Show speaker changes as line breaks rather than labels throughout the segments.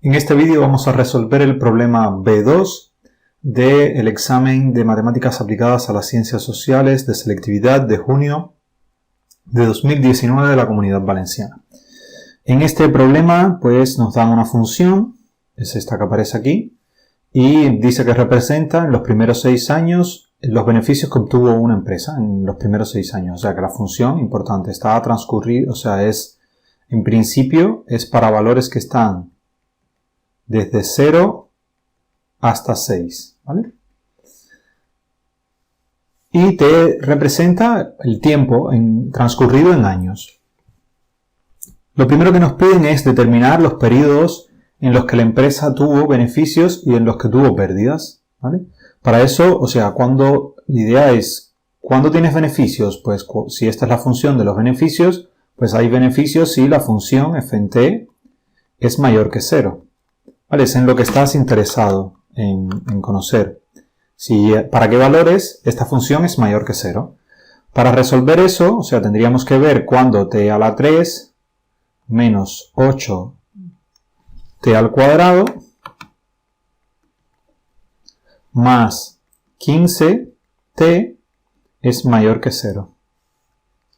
En este vídeo vamos a resolver el problema B2 del examen de Matemáticas aplicadas a las Ciencias Sociales de selectividad de junio de 2019 de la Comunidad Valenciana. En este problema pues nos dan una función, es esta que aparece aquí, y dice que representa en los primeros 6 años los beneficios que obtuvo una empresa en los primeros 6 años. O sea que la función, importante, está a transcurrir, o sea, en principio es para valores que están desde 0 hasta 6, ¿vale? Y te representa el tiempo transcurrido en años. Lo primero que nos piden es determinar los periodos en los que la empresa tuvo beneficios y en los que tuvo pérdidas, ¿vale? Para eso, o sea, la idea es, ¿cuándo tienes beneficios? Pues si esta es la función de los beneficios, pues hay beneficios si la función f en t es mayor que 0. ¿Vale? Es en lo que estás interesado en conocer. ¿Para qué valores esta función es mayor que 0? Para resolver eso, o sea, tendríamos que ver cuándo t a la 3 menos 8t al cuadrado más 15t es mayor que 0.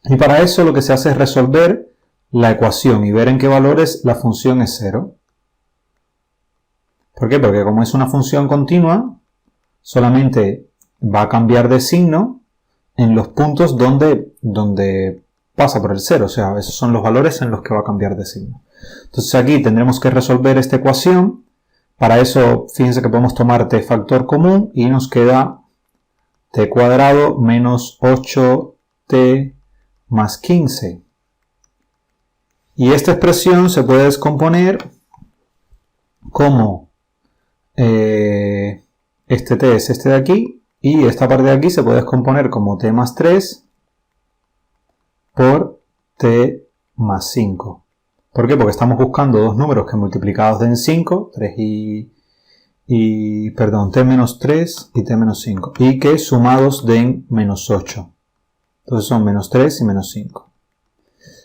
Y para eso lo que se hace es resolver la ecuación y ver en qué valores la función es 0. ¿Por qué? Porque como es una función continua, solamente va a cambiar de signo en los puntos donde pasa por el 0. O sea, esos son los valores en los que va a cambiar de signo. Entonces aquí tendremos que resolver esta ecuación. Para eso, fíjense que podemos tomar t factor común y nos queda t cuadrado menos 8t más 15. Y esta expresión se puede descomponer como este t es este de aquí, y esta parte de aquí se puede descomponer como t más 3 por t más 5. ¿Por qué? Porque estamos buscando dos números que multiplicados den 5, t menos 3 y t menos 5, y que sumados den menos 8. Entonces son menos 3 y menos 5.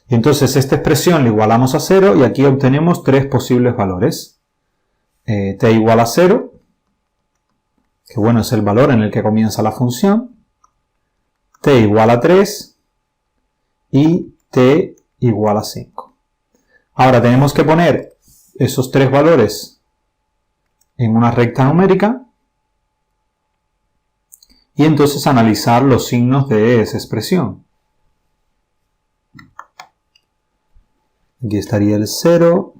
Y entonces esta expresión la igualamos a 0 y aquí obtenemos tres posibles valores. T igual a 0, que bueno, es el valor en el que comienza la función, t igual a 3 y t igual a 5. Ahora tenemos que poner esos tres valores en una recta numérica y entonces analizar los signos de esa expresión. Aquí estaría el 0,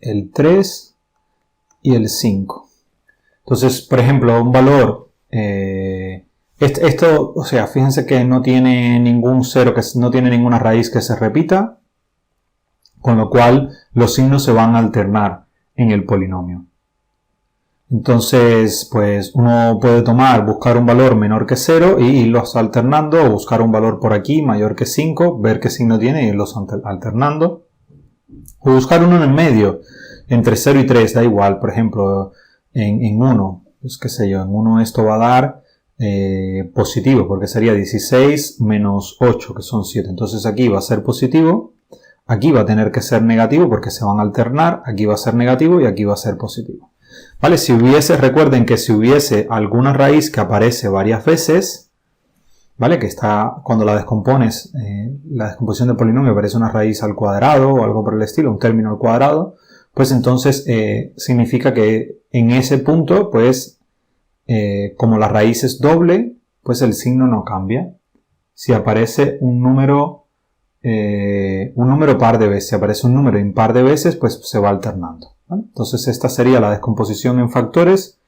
el 3 y el 5. Entonces, por ejemplo, un valor, esto, o sea, fíjense que no tiene ningún 0, que no tiene ninguna raíz que se repita, con lo cual los signos se van a alternar en el polinomio. Entonces, pues uno puede buscar un valor menor que 0 y irlos alternando, o buscar un valor por aquí mayor que 5, ver qué signo tiene y irlos alternando. O buscar uno en el medio, entre 0 y 3, da igual. Por ejemplo, en 1, pues qué sé yo, en 1 esto va a dar positivo, porque sería 16 menos 8, que son 7. Entonces aquí va a ser positivo, aquí va a tener que ser negativo, porque se van a alternar, aquí va a ser negativo y aquí va a ser positivo. ¿Vale? Recuerden que si hubiese alguna raíz que aparece varias veces, ¿vale? Que está, cuando la descompones, la descomposición del polinomio aparece una raíz al cuadrado o algo por el estilo, un término al cuadrado, pues entonces significa que en ese punto, pues, como la raíz es doble, pues el signo no cambia. Si aparece un número par de veces, si aparece un número impar de veces, pues se va alternando, ¿vale? Entonces esta sería la descomposición en factores,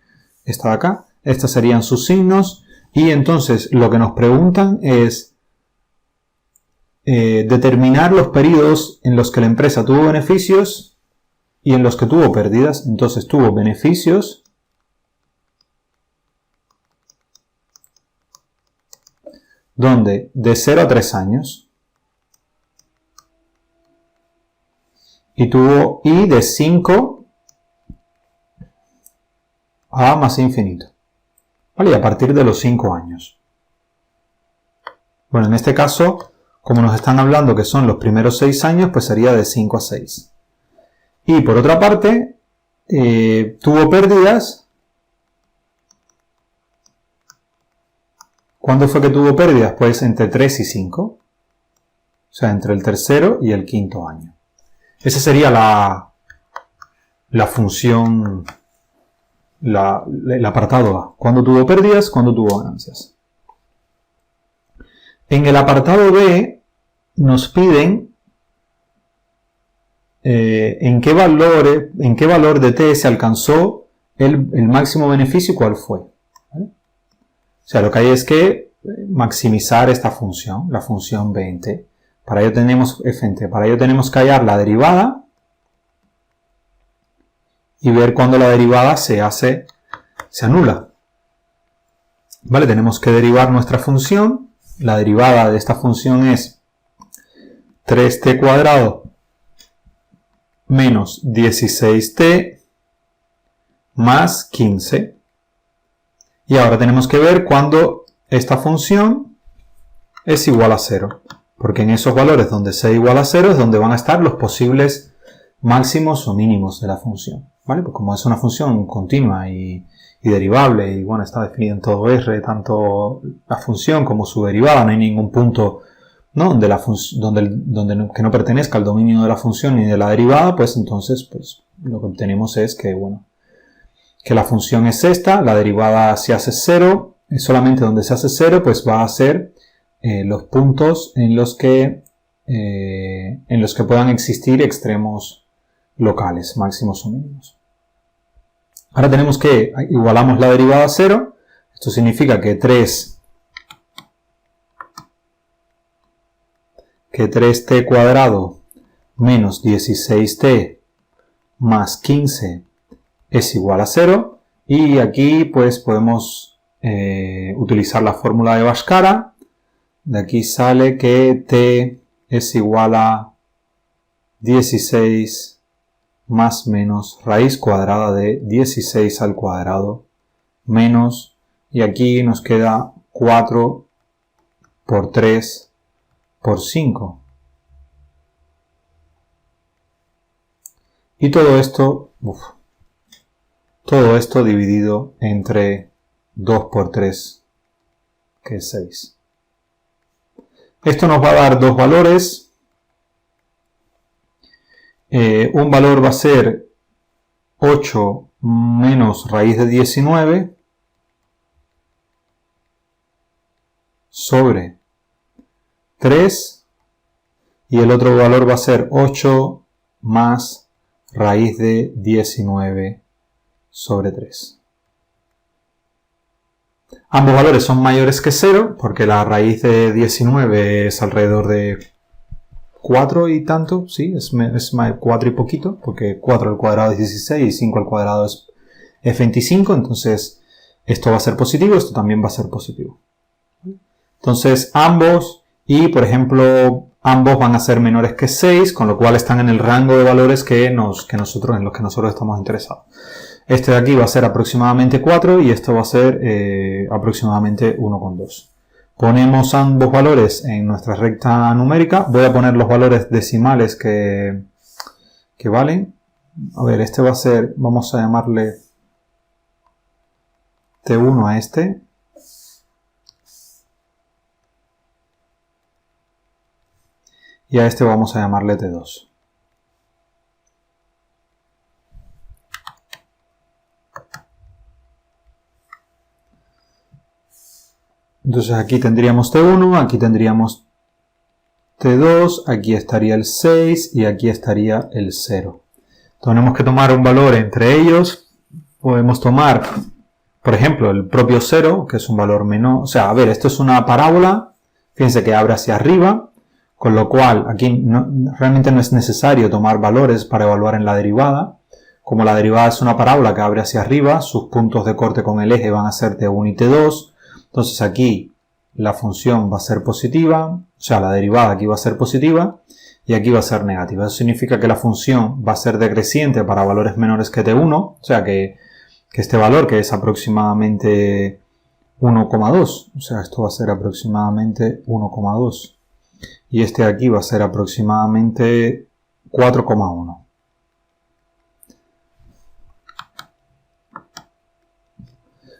esta de acá, estas serían sus signos. Y entonces lo que nos preguntan es determinar los periodos en los que la empresa tuvo beneficios y en los que tuvo pérdidas. Entonces tuvo beneficios donde de 0 a 3 años y de 5 a más infinito. ¿Vale? Y a partir de los 5 años. Bueno, en este caso, Como nos están hablando que son los primeros 6 años, pues sería de 5 a 6. Y por otra parte, tuvo pérdidas. ¿Cuándo fue que tuvo pérdidas? Pues entre 3 y 5. O sea, entre el tercero y el quinto año. Esa sería la función, el apartado A. ¿Cuándo tuvo pérdidas? ¿Cuándo tuvo ganancias? En el apartado B nos piden en qué valor de t se alcanzó el máximo beneficio y cuál fue. ¿Vale? O sea, lo que hay es que maximizar esta función, la función b en t. Para ello tenemos f en t. Para ello tenemos que hallar la derivada y ver cuándo la derivada se anula. ¿Vale? Tenemos que derivar nuestra función. La derivada de esta función es 3t cuadrado menos 16t más 15. Y ahora tenemos que ver cuándo esta función es igual a 0. Porque en esos valores donde sea igual a 0 es donde van a estar los posibles máximos o mínimos de la función. ¿Vale? Pues como es una función continua y derivable, y bueno, está definida en todo R, tanto la función como su derivada, no hay ningún punto, ¿no?, que no pertenezca al dominio de la función ni de la derivada, pues entonces pues, lo que obtenemos es que, bueno, que la función es esta, la derivada se hace 0, y solamente donde se hace 0, pues va a ser los puntos en los que puedan existir extremos locales, máximos o mínimos. Ahora tenemos que igualamos la derivada a 0. Esto significa que 3t cuadrado menos 16t más 15 es igual a 0. Y aquí pues podemos utilizar la fórmula de Bhaskara. De aquí sale que t es igual a 16 más menos raíz cuadrada de 16 al cuadrado menos, y aquí nos queda 4 por 3 por 5. Y todo esto dividido entre 2 por 3, que es 6. Esto nos va a dar dos valores. Un valor va a ser 8 menos raíz de 19 sobre 3, y el otro valor va a ser 8 más raíz de 19 sobre 3. Ambos valores son mayores que 0 porque la raíz de 19 es alrededor de 4 y tanto, sí, es 4 y poquito, porque 4 al cuadrado es 16 y 5 al cuadrado es 25, entonces esto va a ser positivo, esto también va a ser positivo. Entonces ambos, y por ejemplo, ambos van a ser menores que 6, con lo cual están en el rango de valores en los que nosotros estamos interesados. Este de aquí va a ser aproximadamente 4 y esto va a ser aproximadamente 1,2. Ponemos ambos valores en nuestra recta numérica. Voy a poner los valores decimales que valen. A ver, este va a ser, vamos a llamarle T1 a este. Y a este vamos a llamarle T2. Entonces aquí tendríamos T1, aquí tendríamos T2, aquí estaría el 6 y aquí estaría el 0. Tenemos que tomar un valor entre ellos. Podemos tomar, por ejemplo, el propio 0, que es un valor menor. O sea, a ver, esto es una parábola. Fíjense que abre hacia arriba, con lo cual aquí realmente no es necesario tomar valores para evaluar en la derivada. Como la derivada es una parábola que abre hacia arriba, sus puntos de corte con el eje van a ser T1 y T2. Entonces aquí la función va a ser positiva, o sea, la derivada aquí va a ser positiva y aquí va a ser negativa. Eso significa que la función va a ser decreciente para valores menores que T1, o sea que este valor, que es aproximadamente 1,2, o sea, esto va a ser aproximadamente 1,2. y este de aquí va a ser aproximadamente 4,1.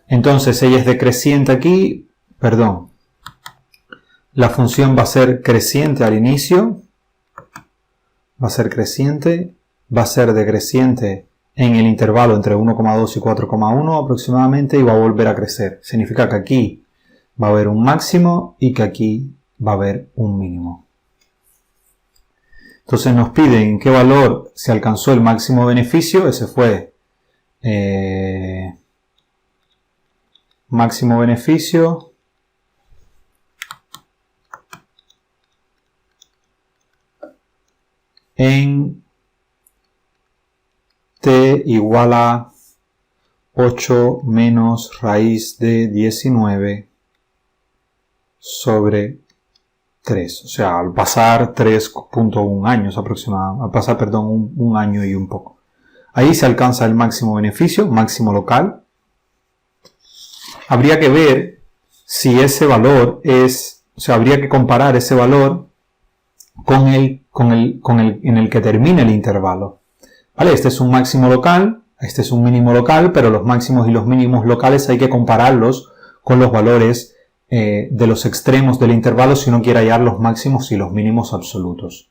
Entonces ella es decreciente aquí, perdón, la función va a ser creciente al inicio, va a ser creciente, va a ser decreciente en el intervalo entre 1,2 y 4,1 aproximadamente y va a volver a crecer. Significa que aquí va a haber un máximo y que aquí va a haber un mínimo. Entonces nos piden qué valor se alcanzó el máximo beneficio, ese fue máximo beneficio en t igual a 8 menos raíz de 19 sobre 3. O sea, al pasar 3,1 años aproximadamente, al pasar, perdón, un año y un poco. Ahí se alcanza el máximo beneficio, máximo local. Habría que ver si ese valor es, o sea, habría que comparar ese valor con el en el que termina el intervalo. ¿Vale? Este es un máximo local, este es un mínimo local, pero los máximos y los mínimos locales hay que compararlos con los valores de los extremos del intervalo si uno quiere hallar los máximos y los mínimos absolutos.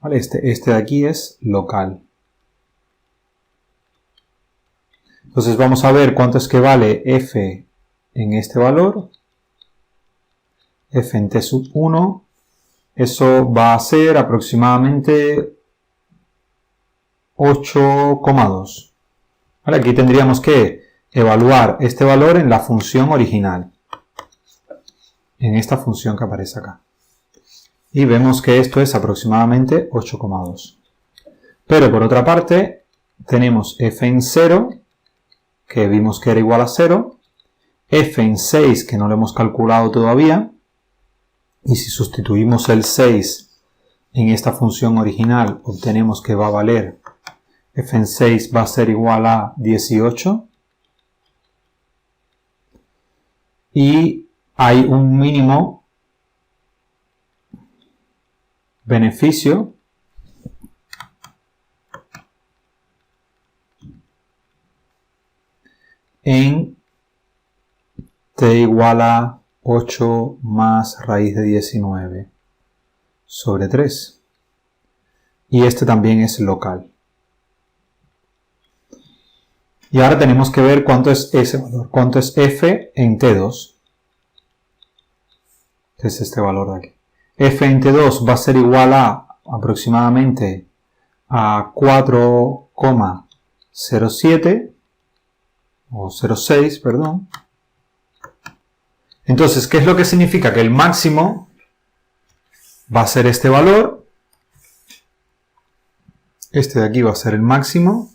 ¿Vale? Este de aquí es local. Entonces vamos a ver cuánto es que vale f en este valor. F en t sub 1. Eso va a ser aproximadamente 8,2. ¿Vale? Aquí tendríamos que evaluar este valor en la función original. En esta función que aparece acá. Y vemos que esto es aproximadamente 8,2. Pero por otra parte, tenemos f en 0, que vimos que era igual a 0, f en 6, que no lo hemos calculado todavía, y si sustituimos el 6 en esta función original, obtenemos que va a valer, f en 6 va a ser igual a 18, y hay un mínimo beneficio en t igual a 8 más raíz de 19 sobre 3. Y este también es local. Y ahora tenemos que ver cuánto es ese valor, cuánto es f en t2. Que es este valor de aquí. F en t2 va a ser igual a aproximadamente a 4,07 o 0,6, perdón. Entonces, ¿qué es lo que significa? Que el máximo va a ser este valor. Este de aquí va a ser el máximo.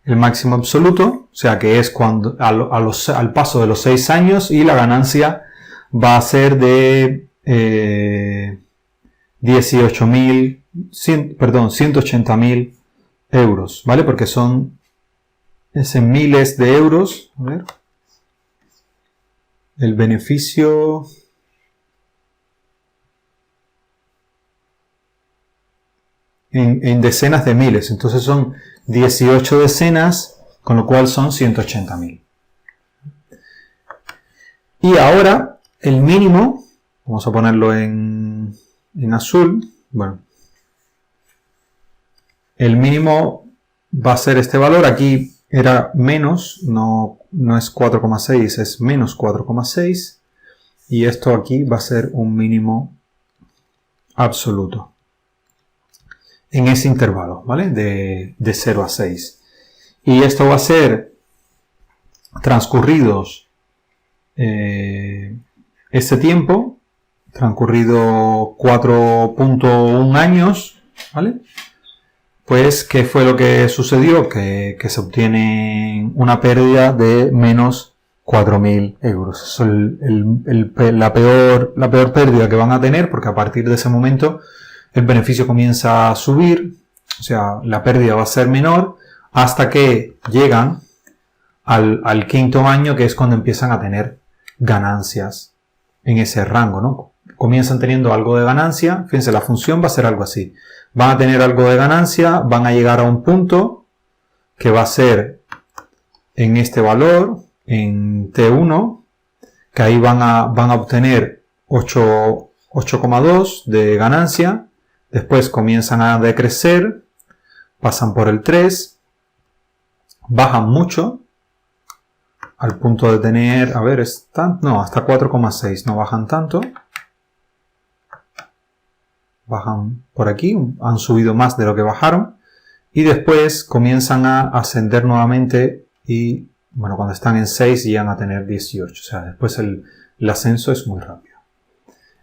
El máximo absoluto, o sea que es cuando al paso de los 6 años, y la ganancia va a ser de 180.000 euros, ¿vale? Porque es en miles de euros. A ver. El beneficio en decenas de miles, entonces son 18 decenas, con lo cual son 180.000. Y ahora el mínimo, vamos a ponerlo en azul, bueno, el mínimo va a ser este valor, aquí era menos, no es 4,6, es menos 4,6, y esto aquí va a ser un mínimo absoluto en ese intervalo, ¿vale? De 0 a 6. Y esto va a ser transcurridos este tiempo, transcurrido 4,1 años, ¿vale? Pues, ¿qué fue lo que sucedió? Que se obtiene una pérdida de menos 4.000 euros. Eso es la peor pérdida que van a tener, porque a partir de ese momento el beneficio comienza a subir, o sea, la pérdida va a ser menor, hasta que llegan al quinto año, que es cuando empiezan a tener ganancias en ese rango, ¿no? Comienzan teniendo algo de ganancia. Fíjense, la función va a ser algo así. Van a tener algo de ganancia, van a llegar a un punto que va a ser en este valor, en T1, que ahí van a obtener 8,2 de ganancia. Después comienzan a decrecer, pasan por el 3, bajan mucho, al punto de tener, a ver, no, hasta 4,6, no bajan tanto. Bajan por aquí, han subido más de lo que bajaron. Y después comienzan a ascender nuevamente y, bueno, cuando están en 6 llegan a tener 18. O sea, después el ascenso es muy rápido.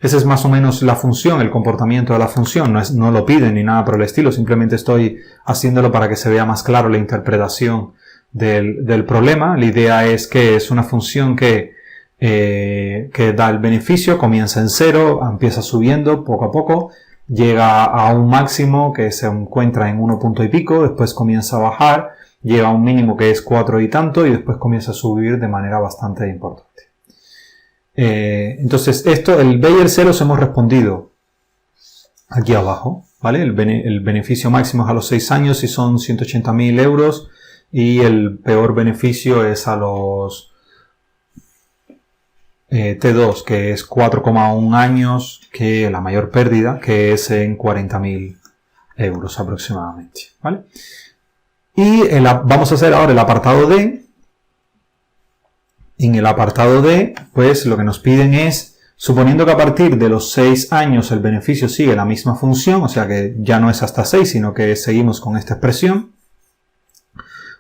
Esa es más o menos la función, el comportamiento de la función. No lo piden ni nada por el estilo, simplemente estoy haciéndolo para que se vea más claro la interpretación del problema. La idea es que es una función que da el beneficio, comienza en 0, empieza subiendo poco a poco, llega a un máximo que se encuentra en 1 punto y pico, después comienza a bajar, llega a un mínimo que es 4 y tanto y después comienza a subir de manera bastante importante. Entonces el B y el 0 hemos respondido aquí abajo, ¿vale? El beneficio máximo es a los 6 años y son 180.000 euros y el peor beneficio es a los T2, que es 4,1 años, que la mayor pérdida, que es en 40.000 euros aproximadamente, ¿vale? Y vamos a hacer ahora el apartado D. En el apartado D, pues lo que nos piden es, suponiendo que a partir de los 6 años el beneficio sigue la misma función, o sea que ya no es hasta 6, sino que seguimos con esta expresión,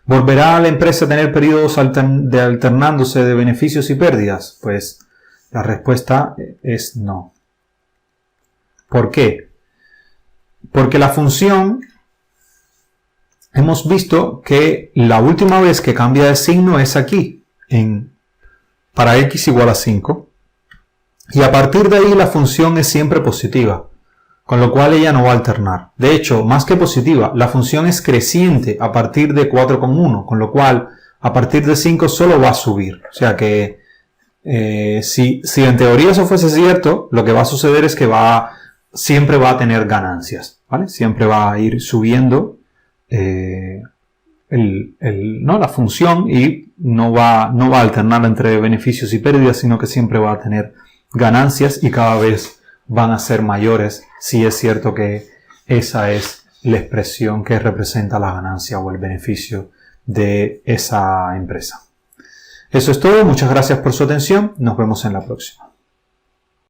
¿volverá la empresa a tener periodos alternándose de beneficios y pérdidas? Pues la respuesta es no. ¿Por qué? Porque la función, hemos visto que la última vez que cambia de signo es aquí, para x igual a 5. Y a partir de ahí la función es siempre positiva, con lo cual ella no va a alternar. De hecho, más que positiva, la función es creciente a partir de 4,1, con lo cual a partir de 5 solo va a subir. O sea que si en teoría eso fuese cierto, lo que va a suceder es que siempre va a tener ganancias, ¿vale? Siempre va a ir subiendo la función y no va a alternar entre beneficios y pérdidas, sino que siempre va a tener ganancias y cada vez van a ser mayores si es cierto que esa es la expresión que representa la ganancia o el beneficio de esa empresa. Eso es todo, muchas gracias por su atención, nos vemos en la próxima.